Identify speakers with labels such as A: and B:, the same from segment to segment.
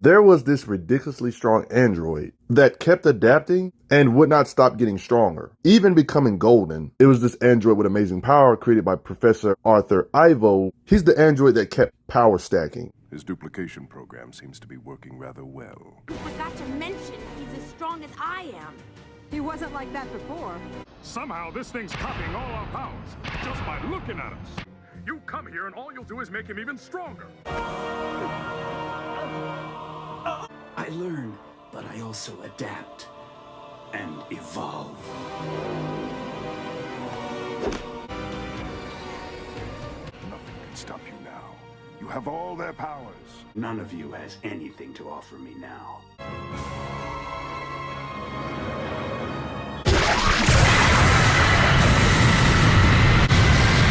A: There was this ridiculously strong android that kept adapting and would not stop getting stronger, even becoming golden. It was this android with amazing power created by Professor Arthur Ivo. He's the android that kept power stacking.
B: His duplication program seems to be working rather well.
C: You forgot to mention he's as strong as I am.
D: He wasn't like that before.
E: Somehow this thing's copying all our powers, just by looking at us. You come here and all you'll do is make him even stronger.
F: I learn, but I also adapt and evolve.
B: Nothing can stop you now. You have all their powers.
F: None of you has anything to offer me now.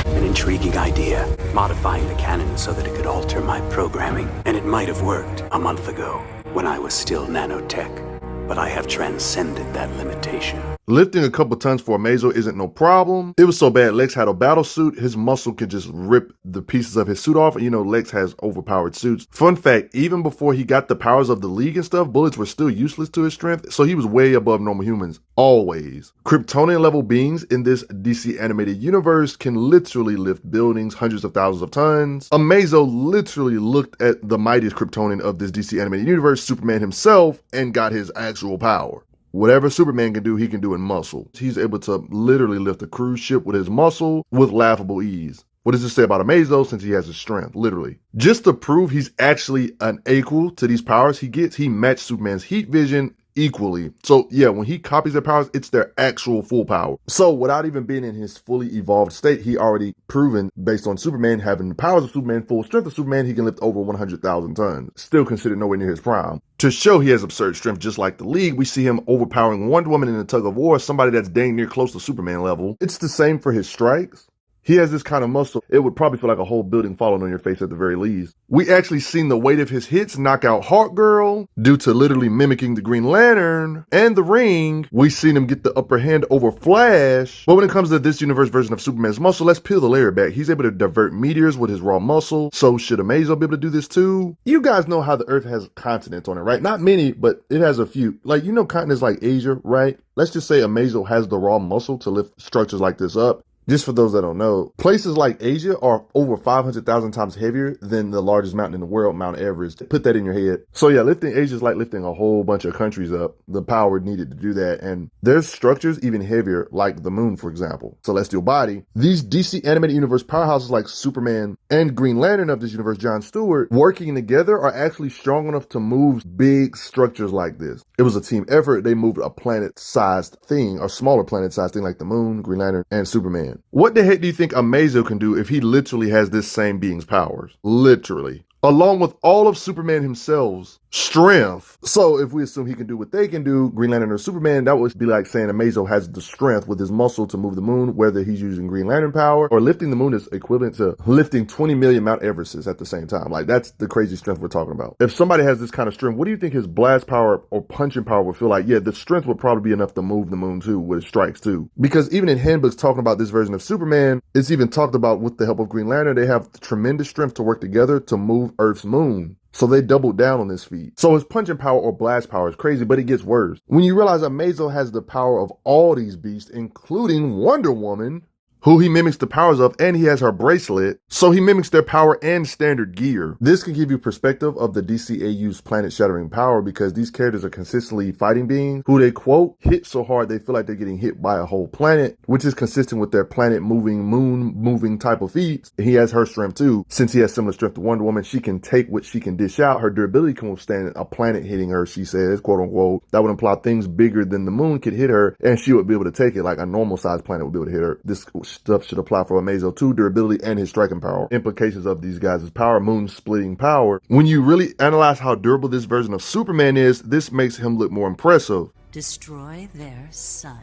F: An intriguing idea, modifying the canon so that it could alter my programming. And it might have worked a month ago, when I was still nanotech. But I have transcended that limitation.
A: Lifting a couple tons for Amazo isn't no problem. It was so bad Lex had a battle suit, his muscle could just rip the pieces of his suit off. And you know, Lex has overpowered suits. Fun fact, even before he got the powers of the League and stuff, bullets were still useless to his strength, so he was way above normal humans, always. Kryptonian level beings in this DC animated universe can literally lift buildings hundreds of thousands of tons. Amazo literally looked at the mightiest Kryptonian of this DC animated universe, Superman himself, and got his actual power. Whatever Superman can do, he can do in muscle. He's able to literally lift a cruise ship with his muscle with laughable ease. What does this say about Amazo since he has his strength, literally? Just to prove he's actually an equal to these powers he gets, he matched Superman's heat vision equally. So yeah, when he copies their powers, it's their actual full power. So without even being in his fully evolved state, he already proven, based on Superman having the powers of Superman, full strength of Superman, he can lift over 100,000 tons. Still considered nowhere near his prime. To show he has absurd strength just like the League, we see him overpowering Wonder Woman in a tug of war, somebody that's dang near close to Superman level. It's the same for his strikes. He has this kind of muscle, it would probably feel like a whole building falling on your face at the very least. We actually seen the weight of his hits knock out Hawkgirl due to literally mimicking the Green Lantern and the Ring. We seen him get the upper hand over Flash. But when it comes to this universe version of Superman's muscle, let's peel the layer back. He's able to divert meteors with his raw muscle. So should Amazo be able to do this too? You guys know how the Earth has continents on it, right? Not many, but it has a few. Like, you know, continents like Asia, right? Let's just say Amazo has the raw muscle to lift structures like this up. Just for those that don't know, places like Asia are over 500,000 times heavier than the largest mountain in the world, Mount Everest. Put that in your head. So yeah, lifting Asia is like lifting a whole bunch of countries up. The power needed to do that. And there's structures even heavier, like the moon, for example. Celestial body. These DC animated universe powerhouses like Superman and Green Lantern of this universe, John Stewart, working together are actually strong enough to move big structures like this. It was a team effort. They moved a planet-sized thing, a smaller planet-sized thing like the moon, Green Lantern, and Superman. What the heck do you think Amazo can do if he literally has this same being's powers? Literally. Along with all of Superman himself's strength. So if we assume he can do what they can do, Green Lantern or Superman, that would be like saying Amazo has the strength with his muscle to move the moon, whether he's using Green Lantern power or lifting the moon is equivalent to lifting 20 million Mount Everests at the same time. Like, that's the crazy strength we're talking about. If somebody has this kind of strength, what do you think his blast power or punching power would feel like? Yeah, the strength would probably be enough to move the moon too, with his strikes too. Because even in handbooks talking about this version of Superman, it's even talked about with the help of Green Lantern, they have tremendous strength to work together to move Earth's moon. So they doubled down on this feat. So his punching power or blast power is crazy, but it gets worse. When you realize Amazo has the power of all these beasts, including Wonder Woman, who he mimics the powers of, and he has her bracelet, so he mimics their power and standard gear. This can give you perspective of the DCAU's planet-shattering power because these characters are consistently fighting beings who they, quote, hit so hard they feel like they're getting hit by a whole planet, which is consistent with their planet-moving, moon-moving type of feats. He has her strength too. Since he has similar strength to Wonder Woman, she can take what she can dish out. Her durability can withstand a planet hitting her, she says, quote-unquote. That would imply things bigger than the moon could hit her, and she would be able to take it like a normal-sized planet would be able to hit her. This stuff should apply for Amazo too, durability and his striking power. Implications of these guys' power, moon splitting power. When you really analyze how durable this version of Superman is, this makes him look more impressive.
G: Destroy their sun.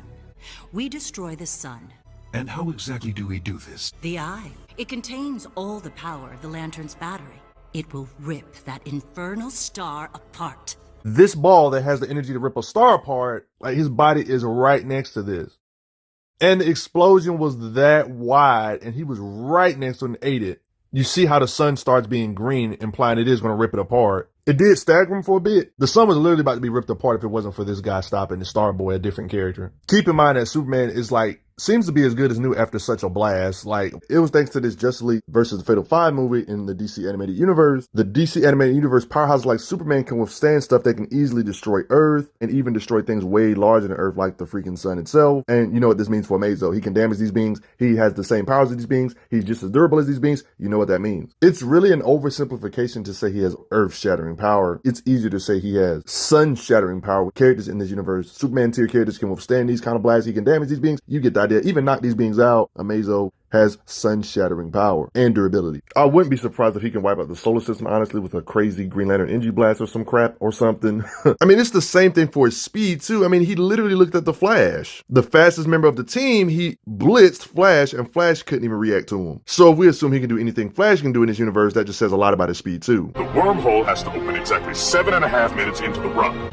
G: We destroy the sun.
H: And how exactly do we do this?
G: The eye. It contains all the power of the lantern's battery. It will rip that infernal star apart.
A: This ball that has the energy to rip a star apart, like his body is right next to this. And the explosion was that wide, and he was right next to it and ate it. you see how the sun starts being green, implying it is going to rip it apart. It did stagger him for a bit. The sun was literally about to be ripped apart if it wasn't for this guy stopping the Starboy, a different character. Keep in mind that Superman is seems to be as good as new after such a blast. It was thanks to this Justice League versus the Fatal 5 movie in the DC Animated Universe. The DC Animated Universe powerhouse like Superman can withstand stuff that can easily destroy Earth and even destroy things way larger than Earth, like the freaking sun itself. And you know what this means for Amazo. He can damage these beings. He has the same powers as these beings. He's just as durable as these beings. You know what that means. It's really an oversimplification to say he has earth-shattering power. It's easier to say he has sun-shattering power with characters in this universe. Superman tier characters can withstand these kind of blasts. He can damage these beings. You get the idea. Even knock these beings out. Amazo has sun-shattering power and durability. I wouldn't be surprised if he can wipe out the solar system, honestly, with a crazy Green Lantern energy blast or some crap or something. I mean, it's the same thing for his speed, too. I mean, he literally looked at the Flash. The fastest member of the team, he blitzed Flash, and Flash couldn't even react to him. So if we assume he can do anything Flash can do in this universe, that just says a lot about his speed, too.
E: The wormhole has to open exactly 7.5 minutes into the run.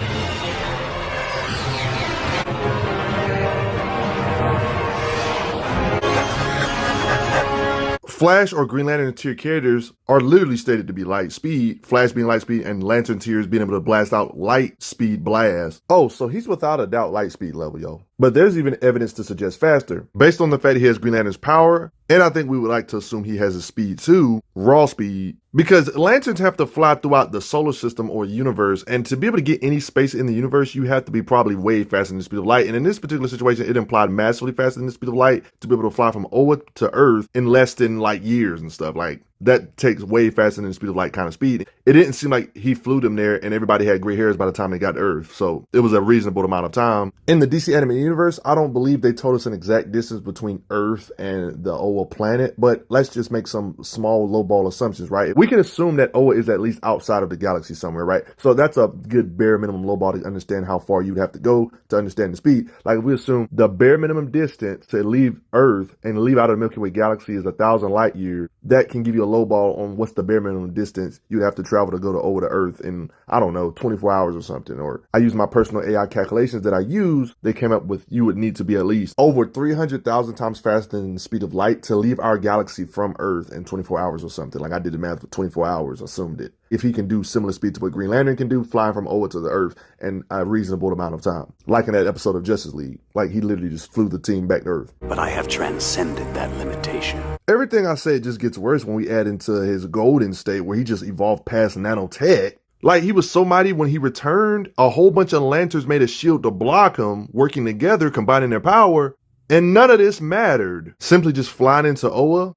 A: Flash or Green Lantern tier characters are literally stated to be light speed, Flash being light speed, and Lantern tiers being able to blast out light speed blasts. Oh, so he's without a doubt light speed level, yo. But there's even evidence to suggest faster. Based on the fact he has Green Lantern's power, and I think we would like to assume he has his speed too, raw speed, because lanterns have to fly throughout the solar system or universe, and to be able to get any space in the universe, you have to be probably way faster than the speed of light. And in this particular situation, it implied massively faster than the speed of light to be able to fly from Oa to Earth in less than years and stuff. That takes way faster than the speed of light kind of speed. It didn't seem like he flew them there and everybody had gray hairs by the time they got to Earth. So it was a reasonable amount of time. In the DC Animated Universe, I don't believe they told us an exact distance between Earth and the Oa planet, but let's just make some small lowball assumptions, right? We can assume that Oa is at least outside of the galaxy somewhere, right? So that's a good bare minimum lowball to understand how far you'd have to go to understand the speed. If we assume the bare minimum distance to leave Earth and leave out of the Milky Way galaxy is 1,000 light years, that can give you a low ball on what's the bare minimum distance you'd have to travel to go to Oa to Earth in, I don't know, 24 hours or something. Or I use my personal AI calculations that I use. They came up with you would need to be at least over 300,000 times faster than the speed of light to leave our galaxy from Earth in 24 hours or something. I did the math for 24 hours, assumed it. If he can do similar speed to what Green Lantern can do, flying from Oa to the Earth in a reasonable amount of time. Like in that episode of Justice League. He literally just flew the team back to Earth.
F: But I have transcended that limitation.
A: Everything I said just gets worse when we add into his golden state where he just evolved past nanotech. He was so mighty when he returned, a whole bunch of lanterns made a shield to block him, working together, combining their power, and none of this mattered. Simply just flying into Oa,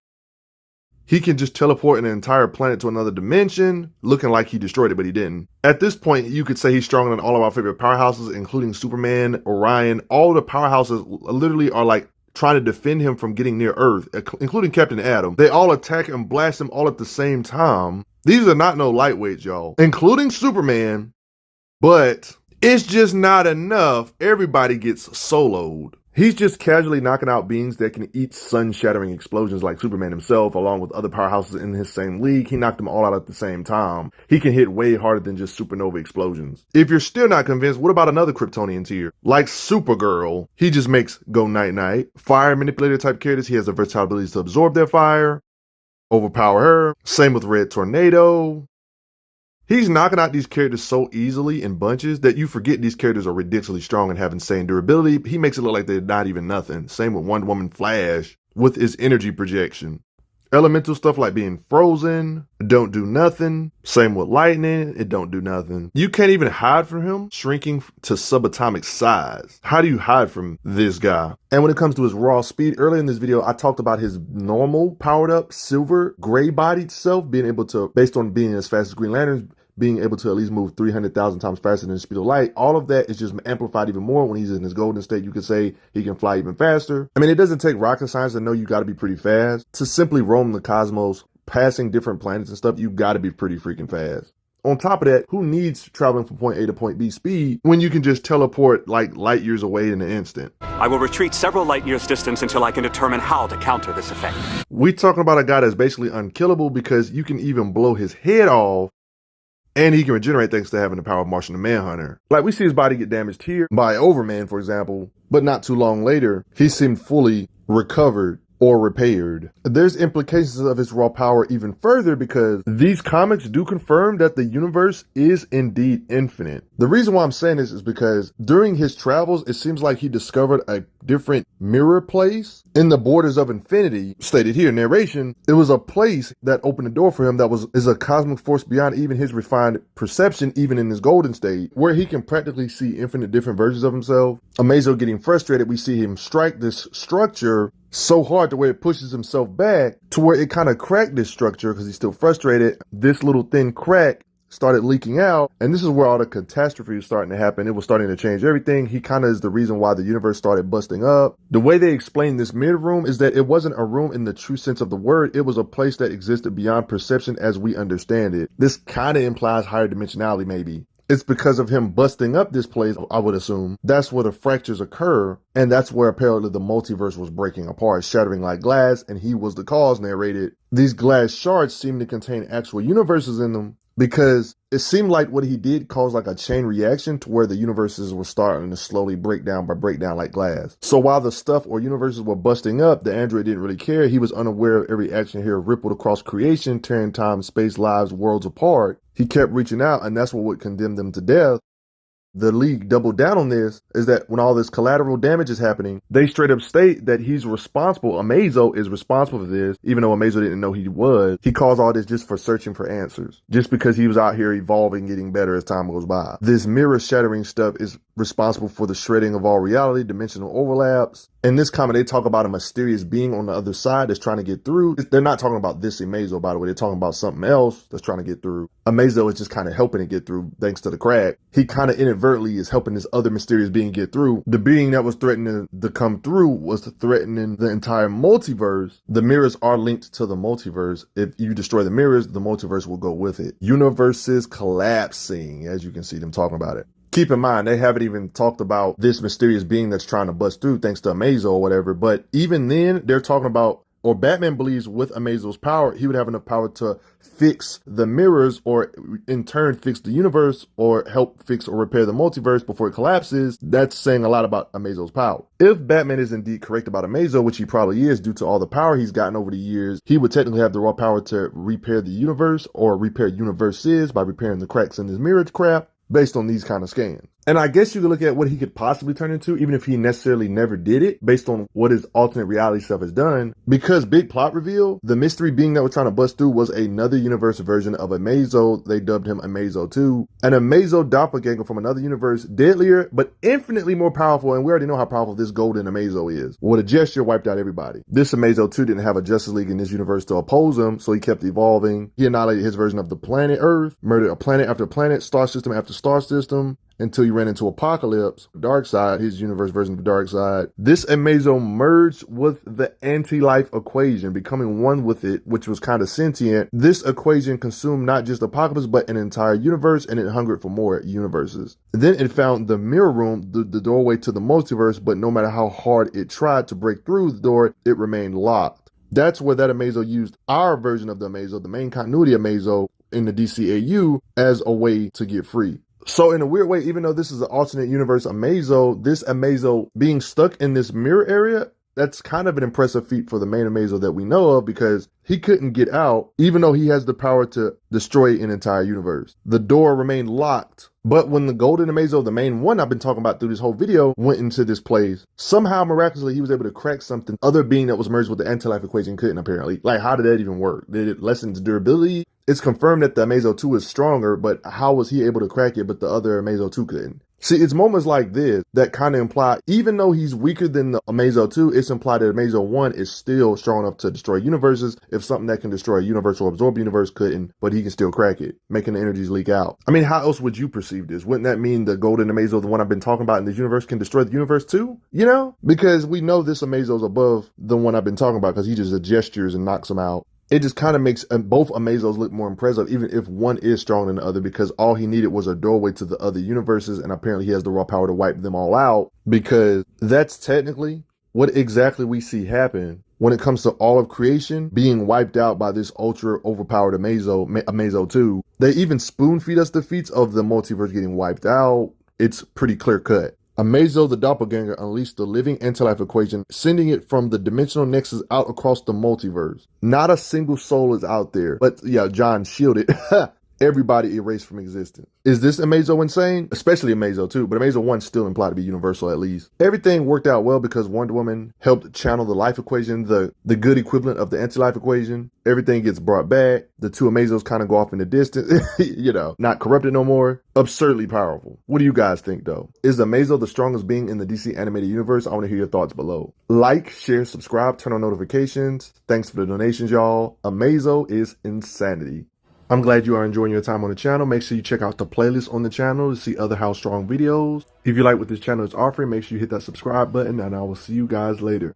A: he can just teleport an entire planet to another dimension, looking like he destroyed it, but he didn't. At this point, you could say he's stronger than all of our favorite powerhouses, including Superman, Orion. All the powerhouses literally are trying to defend him from getting near Earth, including Captain Atom. They all attack and blast him all at the same time. These are not no lightweights, y'all, including Superman, but it's just not enough. Everybody gets soloed. He's just casually knocking out beings that can eat sun-shattering explosions like Superman himself, along with other powerhouses in his same league. He knocked them all out at the same time. He can hit way harder than just supernova explosions. If you're still not convinced, what about another Kryptonian tier? Like Supergirl, he just makes go night-night. Fire manipulator type characters, he has the versatile ability to absorb their fire, overpower her. Same with Red Tornado. He's knocking out these characters so easily in bunches that you forget these characters are ridiculously strong and have insane durability. He makes it look like they're not even nothing. Same with Wonder Woman Flash with his energy projection. Elemental stuff like being frozen, don't do nothing. Same with lightning, it don't do nothing. You can't even hide from him, shrinking to subatomic size. How do you hide from this guy? And when it comes to his raw speed, earlier in this video, I talked about his normal powered up silver gray bodied self being able to, based on being as fast as Green Lantern, being able to at least move 300,000 times faster than the speed of light. All of that is just amplified even more when he's in his golden state. You could say he can fly even faster. I mean, it doesn't take rocket science to know you got to be pretty fast. To simply roam the cosmos, passing different planets and stuff, you got to be pretty freaking fast. On top of that, who needs traveling from point A to point B speed when you can just teleport light years away in an instant?
I: I will retreat several light years distance until I can determine how to counter this effect.
A: We talking about a guy that's basically unkillable because you can even blow his head off and he can regenerate thanks to having the power of Martian the Manhunter. We see his body get damaged here by Overman, for example, but not too long later, he seemed fully recovered or repaired. There's implications of his raw power even further because these comics do confirm that the universe is indeed infinite. The reason why I'm saying this is because during his travels, it seems like he discovered a different mirror place in the borders of infinity. Stated here, narration, it was a place that opened the door for him that is a cosmic force beyond even his refined perception, even in his golden state, where he can practically see infinite different versions of himself. Amazo getting frustrated, we see him strike this structure so hard to where it pushes himself back to where it kind of cracked this structure because he's still frustrated. This little thin crack started leaking out, and this is where all the catastrophe was starting to happen. It was starting to change everything. He kind of is the reason why the universe started busting up. The way they explain this mid room is that it wasn't a room in the true sense of the word. It was a place that existed beyond perception as we understand it. This kind of implies higher dimensionality, maybe. It's because of him busting up this place, I would assume. That's where the fractures occur, and that's where apparently the multiverse was breaking apart, shattering like glass, and he was the cause, narrated. These glass shards seem to contain actual universes in them, because it seemed like what he did caused like a chain reaction to where the universes were starting to slowly break down like glass. So while the stuff or universes were busting up, the android didn't really care. He was unaware of every action here rippled across creation, tearing time, space, lives, worlds apart. He kept reaching out, and that's what would condemn them to death. The League doubled down on this is that when all this collateral damage is happening, they straight up state that he's responsible. Amazo is responsible for this, even though Amazo didn't know he was. He caused all this just for searching for answers, just because he was out here evolving, getting better as time goes by. This mirror shattering stuff is responsible for the shredding of all reality, dimensional overlaps. In this comic, they talk about a mysterious being on the other side that's trying to get through. They're not talking about this Amazo, by the way. They're talking about something else that's trying to get through. Amazo is just kind of helping it get through thanks to the crack. He kind of inadvertently is helping this other mysterious being get through. The being that was threatening to come through was threatening the entire multiverse. The mirrors are linked to the multiverse. If you destroy the mirrors, the multiverse will go with it. Universes collapsing, as you can see them talking about it. Keep in mind, they haven't even talked about this mysterious being that's trying to bust through thanks to Amazo or whatever. But even then, they're talking about, or Batman believes with Amazo's power, he would have enough power to fix the mirrors or in turn fix the universe or help fix or repair the multiverse before it collapses. That's saying a lot about Amazo's power. If Batman is indeed correct about Amazo, which he probably is due to all the power he's gotten over the years, he would technically have the raw power to repair the universe or repair universes by repairing the cracks in his mirror crap. Based on these kind of scans. And I guess you could look at what he could possibly turn into, even if he necessarily never did it, based on what his alternate reality stuff has done. Because big plot reveal, the mystery being that was trying to bust through was another universe version of Amazo. They dubbed him Amazo 2. An Amazo doppelganger from another universe, deadlier, but infinitely more powerful. And we already know how powerful this golden Amazo is. With a gesture, wiped out everybody. This Amazo 2 didn't have a Justice League in this universe to oppose him, so he kept evolving. He annihilated his version of the planet Earth, murdered a planet after planet, star system after star system, until he ran into Apocalypse, Darkseid, his universe version of Darkseid. This Amazo merged with the anti-life equation, becoming one with it, which was kind of sentient. This equation consumed not just Apocalypse, but an entire universe, and it hungered for more universes. Then it found the mirror room, the doorway to the multiverse, but no matter how hard it tried to break through the door, it remained locked. That's where that Amazo used our version of the Amazo, the main continuity Amazo in the DCAU, as a way to get free. So in a weird way, even though this is an alternate universe Amazo, this Amazo being stuck in this mirror area, that's kind of an impressive feat for the main Amazo that we know of, because he couldn't get out, even though he has the power to destroy an entire universe. The door remained locked. But when the golden Amazo, the main one I've been talking about through this whole video, went into this place, somehow miraculously he was able to crack something other being that was merged with the anti-life equation couldn't, apparently. Like, how did that even work? Did it lessen its durability? It's confirmed that the Amazo 2 is stronger, but how was he able to crack it but the other Amazo 2 couldn't? See, it's moments like this that kind of imply, even though he's weaker than the Amazo 2, it's implied that Amazo 1 is still strong enough to destroy universes. If something that can destroy a universe or absorb a universe couldn't, but he can still crack it, making the energies leak out. I mean, how else would you perceive this? Wouldn't that mean the golden Amazo, the one I've been talking about in this universe, can destroy the universe too? You know? Because we know this Amazo's above the one I've been talking about because he just gestures and knocks them out. It just kind of makes both Amazos look more impressive, even if one is stronger than the other, because all he needed was a doorway to the other universes, and apparently he has the raw power to wipe them all out, because that's technically what exactly we see happen when it comes to all of creation being wiped out by this ultra overpowered Amazo 2. They even spoon feed us the feats of the multiverse getting wiped out. It's pretty clear cut. Amazo the doppelganger unleashed the living anti-life equation, sending it from the dimensional nexus out across the multiverse. Not a single soul is out there, but yeah, John shielded. Everybody erased from existence. Is this Amazo insane? Especially Amazo too, but Amazo 1 still implied to be universal at least. Everything worked out well because Wonder Woman helped channel the life equation, the good equivalent of the anti-life equation. Everything gets brought back. The two Amazos kind of go off in the distance, not corrupted no more. Absurdly powerful. What do you guys think though? Is Amazo the strongest being in the DC animated universe? I want to hear your thoughts below. Like, share, subscribe, turn on notifications. Thanks for the donations, y'all. Amazo is insanity. I'm glad you are enjoying your time on the channel. Make sure you check out the playlist on the channel to see other How Strong videos. If you like what this channel is offering, make sure you hit that subscribe button, and I will see you guys later.